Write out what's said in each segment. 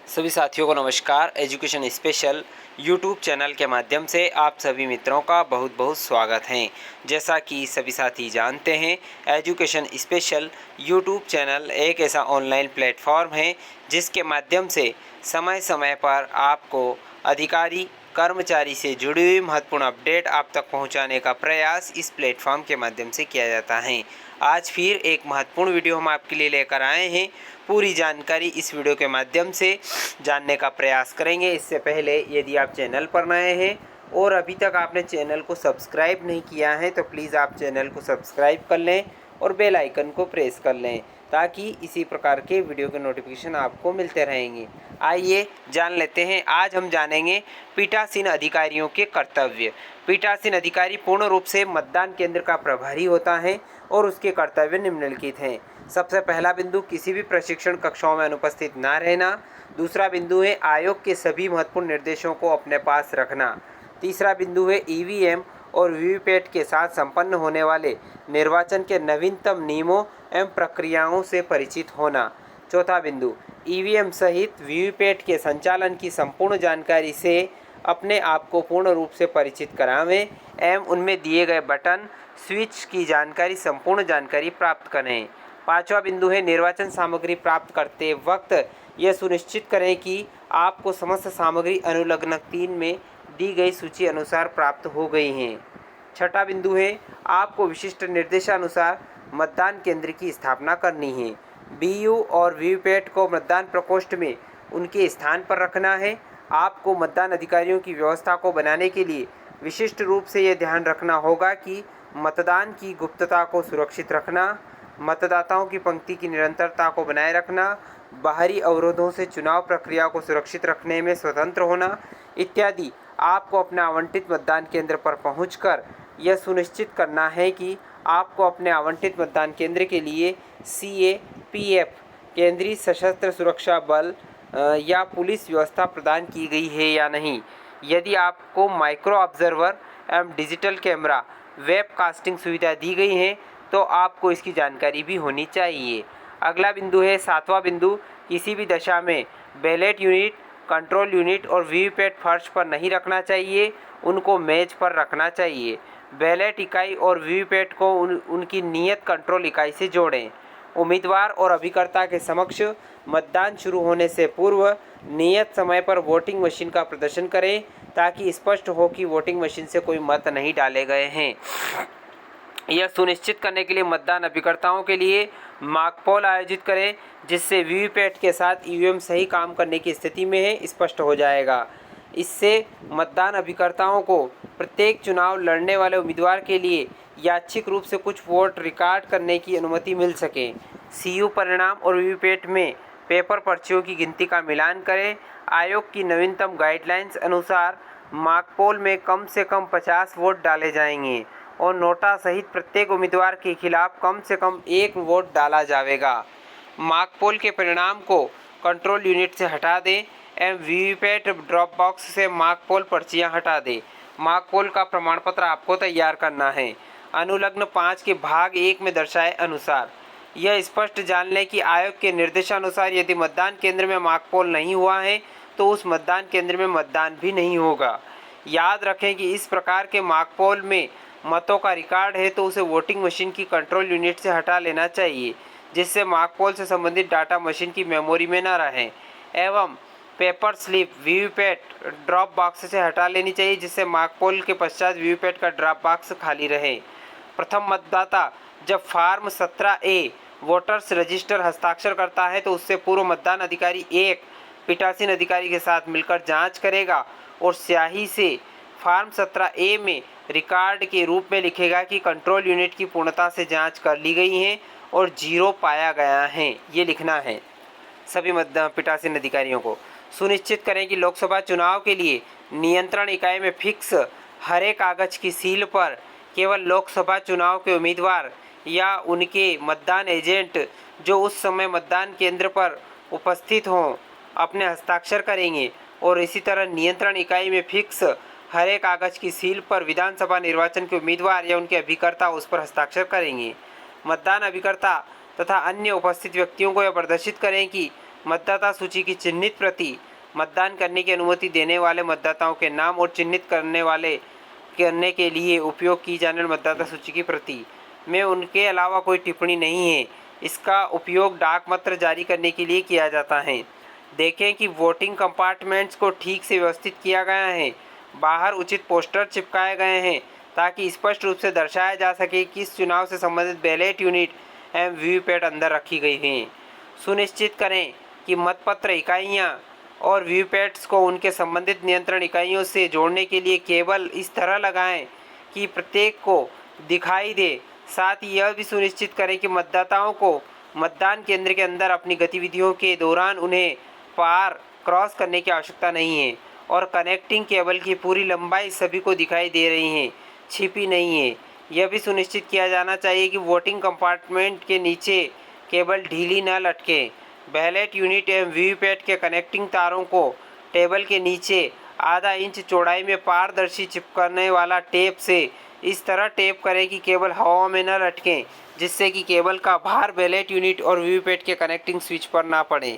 सभी साथियों को नमस्कार। एजुकेशन स्पेशल यूट्यूब चैनल के माध्यम से आप सभी मित्रों का बहुत बहुत स्वागत है। जैसा कि सभी साथी जानते हैं, एजुकेशन स्पेशल यूट्यूब चैनल एक ऐसा ऑनलाइन प्लेटफॉर्म है जिसके माध्यम से समय समय पर आपको अधिकारी कर्मचारी से जुड़ी हुई महत्वपूर्ण अपडेट आप तक पहुंचाने का प्रयास इस प्लेटफॉर्म के माध्यम से किया जाता है। आज फिर एक महत्वपूर्ण वीडियो हम आपके लिए लेकर आए हैं। पूरी जानकारी इस वीडियो के माध्यम से जानने का प्रयास करेंगे। इससे पहले यदि आप चैनल पर नए हैं और अभी तक आपने चैनल को सब्सक्राइब नहीं किया है तो प्लीज़ आप चैनल को सब्सक्राइब कर लें और बेल आइकन को प्रेस कर लें ताकि इसी प्रकार के वीडियो के नोटिफिकेशन आपको मिलते रहेंगे। आइए जान लेते हैं। आज हम जानेंगे पीठासीन अधिकारियों के कर्तव्य। पीठासीन अधिकारी पूर्ण रूप से मतदान केंद्र का प्रभारी होता है और उसके कर्तव्य निम्नलिखित हैं। सबसे पहला बिंदु, किसी भी प्रशिक्षण कक्षाओं में अनुपस्थित ना रहना। दूसरा बिंदु है आयोग के सभी महत्वपूर्ण निर्देशों को अपने पास रखना। तीसरा बिंदु है ईवीएम और वीवीपैट के साथ संपन्न होने वाले निर्वाचन के नवीनतम नियमों एवं प्रक्रियाओं से परिचित होना। चौथा बिंदु, ईवीएम सहित वीवीपैट के संचालन की संपूर्ण जानकारी से अपने आप को पूर्ण रूप से परिचित करावें एवं उनमें दिए गए बटन स्विच की जानकारी संपूर्ण जानकारी प्राप्त करें। पांचवा बिंदु है निर्वाचन सामग्री प्राप्त करते वक्त यह सुनिश्चित करें कि आपको समस्त सामग्री अनुलग्न 3 में दी गई सूची अनुसार प्राप्त हो गई हैं। छठा बिंदु है आपको विशिष्ट निर्देशानुसार मतदान केंद्र की स्थापना करनी है। बीयू और वीवीपैट को मतदान प्रकोष्ठ में उनके स्थान पर रखना है। आपको मतदान अधिकारियों की व्यवस्था को बनाने के लिए विशिष्ट रूप से यह ध्यान रखना होगा कि मतदान की गुप्तता को सुरक्षित रखना, मतदाताओं की पंक्ति की निरंतरता को बनाए रखना, बाहरी अवरोधों से चुनाव प्रक्रिया को सुरक्षित रखने में स्वतंत्र होना इत्यादि। आपको अपने आवंटित मतदान केंद्र पर पहुंचकर यह सुनिश्चित करना है कि आपको अपने आवंटित मतदान केंद्र के लिए सीएपीएफ केंद्रीय सशस्त्र सुरक्षा बल या पुलिस व्यवस्था प्रदान की गई है या नहीं। यदि आपको माइक्रो ऑब्जर्वर एवं डिजिटल कैमरा वेब कास्टिंग सुविधा दी गई है तो आपको इसकी जानकारी भी होनी चाहिए। अगला बिंदु है 7वां बिंदु, किसी भी दशा में बैलेट यूनिट, कंट्रोल यूनिट और वीवीपैट फर्श पर नहीं रखना चाहिए, उनको मेज पर रखना चाहिए। बैलेट इकाई और वीवीपैट को उनकी नियत कंट्रोल इकाई से जोड़ें। उम्मीदवार और अभिकर्ता के समक्ष मतदान शुरू होने से पूर्व नियत समय पर वोटिंग मशीन का प्रदर्शन करें ताकि स्पष्ट हो कि वोटिंग मशीन से कोई मत नहीं डाले गए हैं। यह सुनिश्चित करने के लिए मतदान अभिकर्ताओं के लिए मॉक पोल आयोजित करें जिससे वीवीपैट के साथ ईवीएम सही काम करने की स्थिति में है स्पष्ट हो जाएगा। इससे मतदान अभिकर्ताओं को प्रत्येक चुनाव लड़ने वाले उम्मीदवार के लिए यादृच्छिक रूप से कुछ वोट रिकॉर्ड करने की अनुमति मिल सके। सीयू परिणाम और वीवीपैट में पेपर पर्चियों की गिनती का मिलान करें। आयोग की नवीनतम गाइडलाइंस अनुसार मॉक पोल में कम से कम 50 वोट डाले जाएंगे और नोटा सहित प्रत्येक उम्मीदवार के खिलाफ कम से कम 1 वोट डाला जाएगा। मॉक पोल के परिणाम को कंट्रोल यूनिट से हटा दें एवं वीवीपैट ड्रॉप बॉक्स से मॉक पोल पर्चियां हटा दें। मॉक पोल का प्रमाण पत्र आपको तैयार करना है अनुलग्न 5 के भाग 1 में दर्शाए अनुसार। यह स्पष्ट जान लें कि आयोग के निर्देशानुसार यदि मतदान केंद्र में मॉक पोल नहीं हुआ है तो उस मतदान केंद्र में मतदान भी नहीं होगा। याद रखें कि इस प्रकार के मॉक पोल में मतों का रिकॉर्ड है तो उसे वोटिंग मशीन की कंट्रोल यूनिट से हटा लेना चाहिए जिससे मॉक पोल से संबंधित डाटा मशीन की मेमोरी में न रहे एवं paper slip VVPAT drop box से हटा लेनी चाहिए जिससे मॉक पोल के पश्चात वीवीपैट का ड्रॉप बॉक्स खाली रहे। प्रथम मतदाता जब फॉर्म 17A वोटर्स रजिस्टर हस्ताक्षर करता है तो उससे पूर्व मतदान अधिकारी एक पीठासीन अधिकारी के साथ मिलकर जांच करेगा और स्याही से फॉर्म 17A में रिकॉर्ड के रूप में लिखेगा कि कंट्रोल यूनिट की पूर्णता से जांच कर ली गई है और 0 पाया गया है। ये लिखना है सभी पीठासीन अधिकारियों को। सुनिश्चित करें कि लोकसभा चुनाव के लिए नियंत्रण इकाई में फिक्स हरे कागज की सील पर केवल लोकसभा चुनाव के उम्मीदवार या उनके मतदान एजेंट जो उस समय मतदान केंद्र पर उपस्थित हों अपने हस्ताक्षर करेंगे और इसी तरह नियंत्रण इकाई में फिक्स हरे कागज की सील पर विधानसभा निर्वाचन के उम्मीदवार या उनके अभिकर्ता उस पर हस्ताक्षर करेंगे। मतदान अभिकर्ता तथा अन्य उपस्थित व्यक्तियों को यह प्रदर्शित करें कि मतदाता सूची की चिन्हित प्रति, मतदान करने की अनुमति देने वाले मतदाताओं के नाम और चिन्हित करने के लिए उपयोग की जाने वाली मतदाता सूची की प्रति में उनके अलावा कोई टिप्पणी नहीं है। इसका उपयोग डाक मत जारी करने के लिए किया जाता है। देखें कि वोटिंग कंपार्टमेंट्स को ठीक से व्यवस्थित किया गया है। बाहर उचित पोस्टर चिपकाए गए हैं ताकि स्पष्ट रूप से दर्शाया जा सके कि इस चुनाव से संबंधित बैलेट यूनिट एवं वीवीपैट अंदर रखी गई हैं। सुनिश्चित करें कि मतपत्र इकाइयां और वीवीपैट्स को उनके संबंधित नियंत्रण इकाइयों से जोड़ने के लिए केबल इस तरह लगाएं कि प्रत्येक को दिखाई दे। साथ ही यह भी सुनिश्चित करें कि मतदाताओं को मतदान केंद्र के अंदर अपनी गतिविधियों के दौरान उन्हें पार क्रॉस करने की आवश्यकता नहीं है और कनेक्टिंग केबल की पूरी लंबाई सभी को दिखाई दे रही है, छिपी नहीं है। यह भी सुनिश्चित किया जाना चाहिए कि वोटिंग कंपार्टमेंट के नीचे केबल ढीली न लटके। बैलेट यूनिट एवं वीवीपैट के कनेक्टिंग तारों को टेबल के नीचे आधा इंच चौड़ाई में पारदर्शी चिपकने वाला टेप से इस तरह टेप करें कि केबल हवा में न लटकें, जिससे कि केबल का भार बैलेट यूनिट और वीवीपैट के कनेक्टिंग स्विच पर ना पड़े।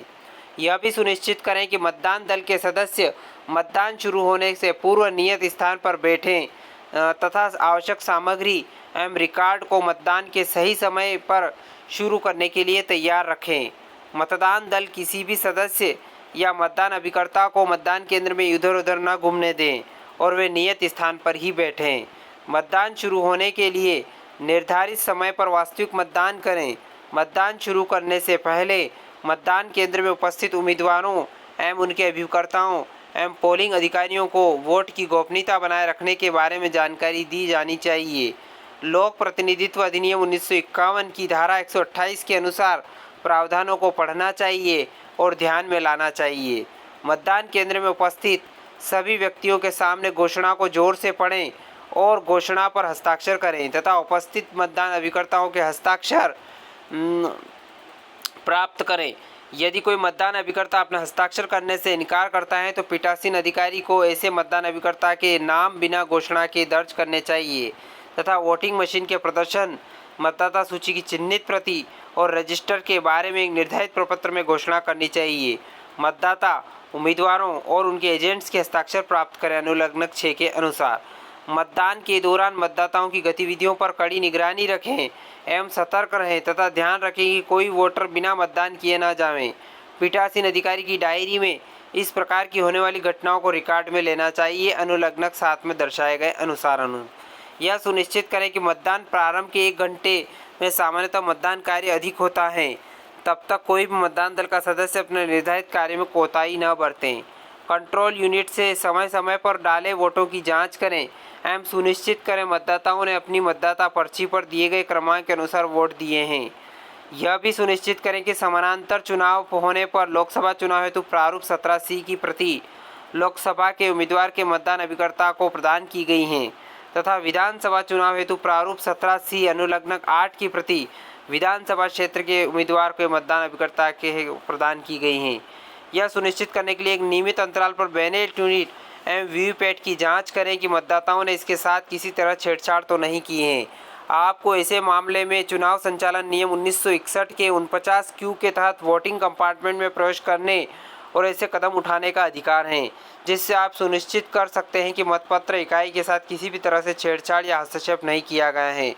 यह भी सुनिश्चित करें कि मतदान दल के सदस्य मतदान शुरू होने से पूर्व नियत स्थान पर बैठें तथा आवश्यक सामग्री एवं रिकॉर्ड को मतदान के सही समय पर शुरू करने के लिए तैयार रखें। मतदान दल किसी भी सदस्य या मतदान अभिकर्ता को मतदान केंद्र में इधर उधर न घूमने दें और वे नियत स्थान पर ही बैठें। मतदान शुरू होने के लिए निर्धारित समय पर वास्तविक मतदान करें। मतदान शुरू करने से पहले मतदान केंद्र में उपस्थित उम्मीदवारों एवं उनके अभिकर्ताओं एवं पोलिंग अधिकारियों को वोट की गोपनीयता बनाए रखने के बारे में जानकारी दी जानी चाहिए। लोक प्रतिनिधित्व अधिनियम 1951 की धारा 128 के अनुसार प्रावधानों को पढ़ना चाहिए और ध्यान में लाना चाहिए। मतदान केंद्र में उपस्थित सभी व्यक्तियों के सामने घोषणा को जोर से पढ़ें और घोषणा पर हस्ताक्षर करें तथा उपस्थित मतदान अभिकर्ताओं के हस्ताक्षर प्राप्त करें। यदि कोई मतदान अभिकर्ता अपना हस्ताक्षर करने से इनकार करता है तो पीठासीन अधिकारी को ऐसे मतदान अभिकर्ता के नाम बिना घोषणा के दर्ज करने चाहिए तथा वोटिंग मशीन के प्रदर्शन, मतदाता सूची की चिन्हित प्रति और रजिस्टर के बारे में एक निर्धारित प्रपत्र में घोषणा करनी चाहिए। मतदाता उम्मीदवारों और उनके एजेंट्स के हस्ताक्षर प्राप्त करें अनुलग्नक 6 के अनुसार। मतदान के दौरान मतदाताओं की गतिविधियों पर कड़ी निगरानी रखें एवं सतर्क रहें तथा ध्यान रखें कि कोई वोटर बिना मतदान किए न जाएं। पीठासीन अधिकारी की डायरी में इस प्रकार की होने वाली घटनाओं को रिकॉर्ड में लेना चाहिए अनुलग्नक 7 में दर्शाए गए अनुसार। यह सुनिश्चित करें कि मतदान प्रारंभ के 1 घंटे में सामान्यतः मतदान कार्य अधिक होता है, तब तक कोई भी मतदान दल का सदस्य अपने निर्धारित कार्य में कोताही न बरतें। कंट्रोल यूनिट से समय समय पर डाले वोटों की जांच करें एवं सुनिश्चित करें मतदाताओं ने अपनी मतदाता पर्ची पर दिए गए क्रमांक के अनुसार वोट दिए हैं। यह भी सुनिश्चित करें कि समानांतर चुनाव होने पर लोकसभा चुनाव हेतु प्रारूप 17C की प्रति लोकसभा के उम्मीदवार के मतदान अभिकर्ता को प्रदान की गई हैं तथा विधानसभा चुनाव हेतु प्रारूप 17C अनुलग्नक 8 की प्रति विधानसभा क्षेत्र के उम्मीदवार के मतदान अभिकर्ता के प्रदान की गई हैं। यह सुनिश्चित करने के लिए एक नियमित अंतराल पर बैलेट यूनिट एवं वीवीपैट की जांच करें कि मतदाताओं ने इसके साथ किसी तरह छेड़छाड़ तो नहीं की है। आपको ऐसे मामले में चुनाव संचालन नियम 1961 के 49Q के तहत वोटिंग कंपार्टमेंट में प्रवेश करने और ऐसे कदम उठाने का अधिकार है, जिससे आप सुनिश्चित कर सकते हैं कि मतपत्र इकाई के साथ किसी भी तरह से छेड़छाड़ या हस्तक्षेप नहीं किया गया है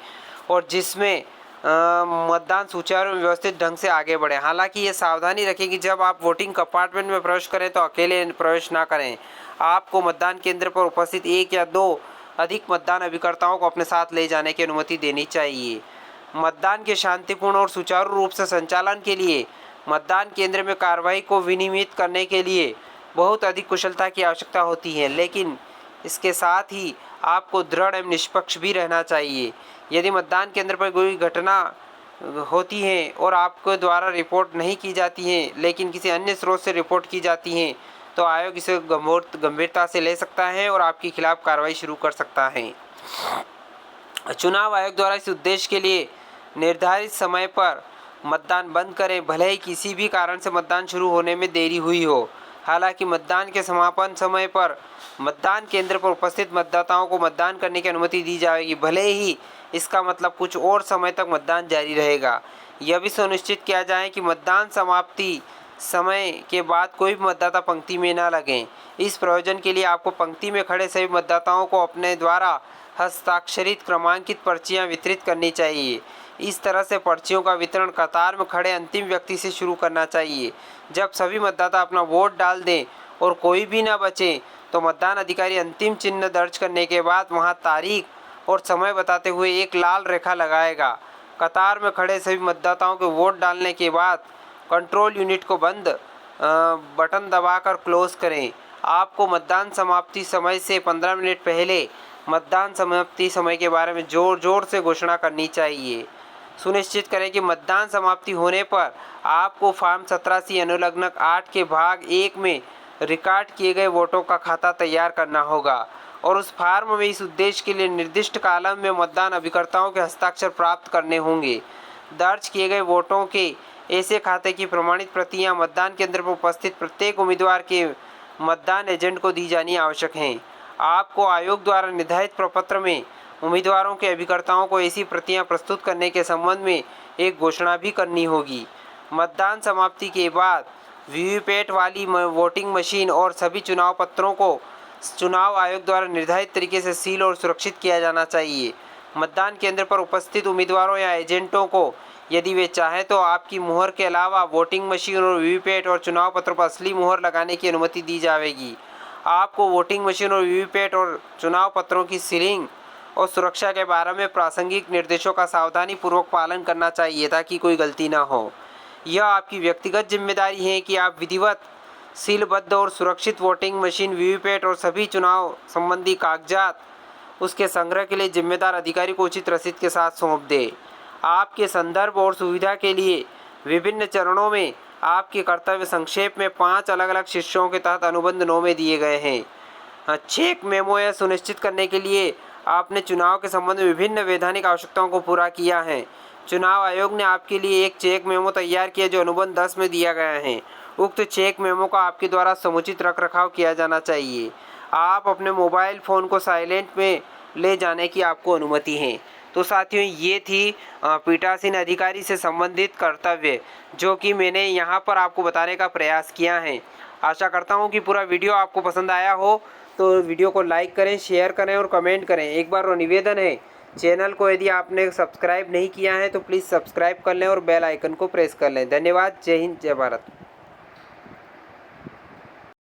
और जिसमें मतदान सुचारू और व्यवस्थित ढंग से आगे बढ़े। हालांकि ये सावधानी रखें कि जब आप वोटिंग कंपार्टमेंट में प्रवेश करें तो अकेले प्रवेश ना करें। आपको मतदान केंद्र पर उपस्थित 1 या 2 अधिक मतदान अभिकर्ताओं को अपने साथ ले जाने की अनुमति देनी चाहिए। मतदान के शांतिपूर्ण और सुचारू रूप से संचालन के लिए मतदान केंद्र में कार्रवाई को विनियमित करने के लिए बहुत अधिक कुशलता की आवश्यकता होती है, लेकिन इसके साथ ही आपको दृढ़ एवं निष्पक्ष भी रहना चाहिए। यदि मतदान केंद्र पर कोई घटना होती है और आपके द्वारा रिपोर्ट नहीं की जाती है लेकिन किसी अन्य स्रोत से रिपोर्ट की जाती हैं तो आयोग इसे गंभीरता से ले सकता है और आपके खिलाफ कार्रवाई शुरू कर सकता है। चुनाव आयोग द्वारा इस उद्देश्य के लिए निर्धारित समय पर मतदान बंद करें, भले ही किसी भी कारण से मतदान शुरू होने में देरी हुई हो। हालांकि मतदान के समापन समय पर मतदान केंद्र पर उपस्थित मतदाताओं को मतदान करने की अनुमति दी जाएगी, भले ही इसका मतलब कुछ और समय तक मतदान जारी रहेगा। यह भी सुनिश्चित किया जाए कि मतदान समाप्ति समय के बाद कोई भी मतदाता पंक्ति में न लगें। इस प्रयोजन के लिए आपको पंक्ति में खड़े सभी मतदाताओं को अपने द्वारा हस्ताक्षरित क्रमांकित पर्चियां वितरित करनी चाहिए। इस तरह से पर्चियों का वितरण कतार में खड़े अंतिम व्यक्ति से शुरू करना चाहिए। जब सभी मतदाता अपना वोट डाल दें और कोई भी न बचे तो मतदान अधिकारी अंतिम चिन्ह दर्ज करने के बाद वहां तारीख और समय बताते हुए एक लाल रेखा लगाएगा। कतार में खड़े सभी मतदाताओं के वोट डालने के बाद कंट्रोल यूनिट को बंद बटन दबाकर क्लोज करें। आपको मतदान समाप्ति समय से 15 मिनट पहले मतदान समाप्ति समय के बारे में जोर से घोषणा करनी चाहिए। सुनिश्चित करें कि मतदान समाप्ति होने पर आपको फॉर्म 17C अनुलग्नक 8 के भाग 1 में रिकॉर्ड किए गए वोटों का खाता तैयार करना होगा और उस फॉर्म में इस उद्देश्य के लिए निर्दिष्ट कॉलम में मतदान अभिकर्ताओं के हस्ताक्षर प्राप्त करने होंगे। दर्ज किए गए वोटों के ऐसे खाते की प्रमाणित प्रतियां मतदान केंद्र पर उपस्थित प्रत्येक उम्मीदवार के मतदान एजेंट को दी जानी आवश्यक हैं। आपको आयोग द्वारा निर्धारित प्रपत्र में उम्मीदवारों के अभिकर्ताओं को ऐसी प्रतियां प्रस्तुत करने के संबंध में एक घोषणा भी करनी होगी। मतदान समाप्ति के बाद वीवीपैट वाली वोटिंग मशीन और सभी चुनाव पत्रों को चुनाव आयोग द्वारा निर्धारित तरीके से सील और सुरक्षित किया जाना चाहिए। मतदान केंद्र पर उपस्थित उम्मीदवारों या एजेंटों को यदि वे चाहें तो आपकी मुहर के अलावा वोटिंग मशीन और वीवीपैट और चुनाव पत्रों पर असली मुहर लगाने की अनुमति दी जाएगी। आपको वोटिंग मशीन और वीवीपैट और चुनाव पत्रों की सीलिंग और सुरक्षा के बारे में प्रासंगिक निर्देशों का सावधानीपूर्वक पालन करना चाहिए ताकि कोई गलती न हो। यह आपकी व्यक्तिगत जिम्मेदारी है कि आप विधिवत, सीलबद्ध और सुरक्षित वोटिंग मशीन, वीवीपैट और सभी चुनाव संबंधी कागजात उसके संग्रह के लिए जिम्मेदार अधिकारी को उचित रसीद के साथ सौंप दें। आपके संदर्भ और सुविधा के लिए विभिन्न चरणों में आपके कर्तव्य संक्षेप में 5 अलग-अलग शीर्षकों के तहत अनुबंध 9 में दिए गए हैं। चेक मेमो यह सुनिश्चित करने के लिए आपने चुनाव के संबंध में विभिन्न वैधानिक आवश्यकताओं को पूरा किया है। चुनाव आयोग ने आपके लिए एक चेक मेमो तैयार किया जो अनुबंध 10 में दिया गया है। उक्त चेक मेमो का आपके द्वारा समुचित रखरखाव किया जाना चाहिए। आप अपने मोबाइल फ़ोन को साइलेंट में ले जाने की आपको अनुमति है। तो साथियों, ये थी पीठासीन अधिकारी से संबंधित कर्तव्य जो कि मैंने यहाँ पर आपको बताने का प्रयास किया है। आशा करता हूँ कि पूरा वीडियो आपको पसंद आया हो, तो वीडियो को लाइक करें, शेयर करें और कमेंट करें। एक बार और निवेदन है, चैनल को यदि आपने सब्सक्राइब नहीं किया है तो प्लीज़ सब्सक्राइब कर लें और बेल आइकन को प्रेस कर लें। धन्यवाद। जय हिंद, जय भारत।